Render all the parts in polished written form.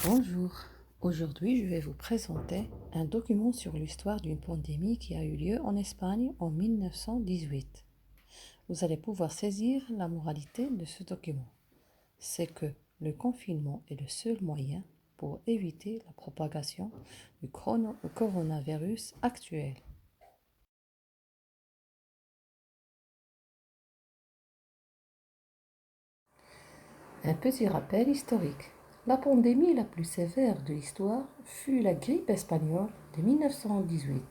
Bonjour, aujourd'hui je vais vous présenter un document sur l'histoire d'une pandémie qui a eu lieu en Espagne en 1918. Vous allez pouvoir saisir la moralité de ce document. C'est que le confinement est le seul moyen pour éviter la propagation du coronavirus actuel. Un petit rappel historique. La pandémie la plus sévère de l'histoire fut la grippe espagnole de 1918.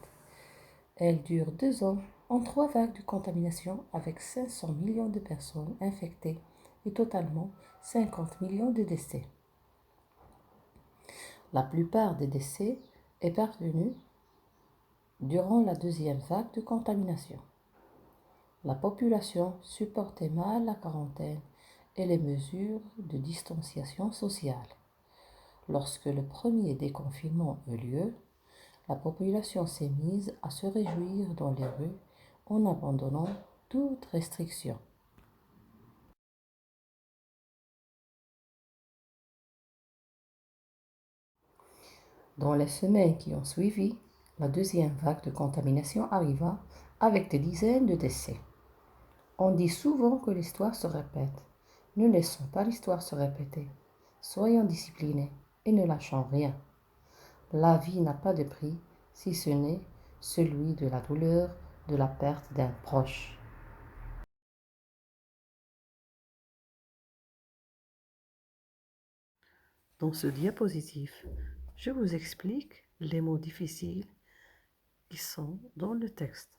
Elle dure 2 ans en 3 vagues de contamination avec 500 millions de personnes infectées et totalement 50 millions de décès. La plupart des décès est parvenue durant la deuxième vague de contamination. La population supportait mal la quarantaine et les mesures de distanciation sociale. Lorsque le premier déconfinement eut lieu, la population s'est mise à se réjouir dans les rues en abandonnant toute restriction. Dans les semaines qui ont suivi, la deuxième vague de contamination arriva avec des dizaines de décès. On dit souvent que l'histoire se répète. Ne laissons pas l'histoire se répéter. Soyons disciplinés et ne lâchons rien. La vie n'a pas de prix si ce n'est celui de la douleur de la perte d'un proche. Dans ce diapositive, je vous explique les mots difficiles qui sont dans le texte.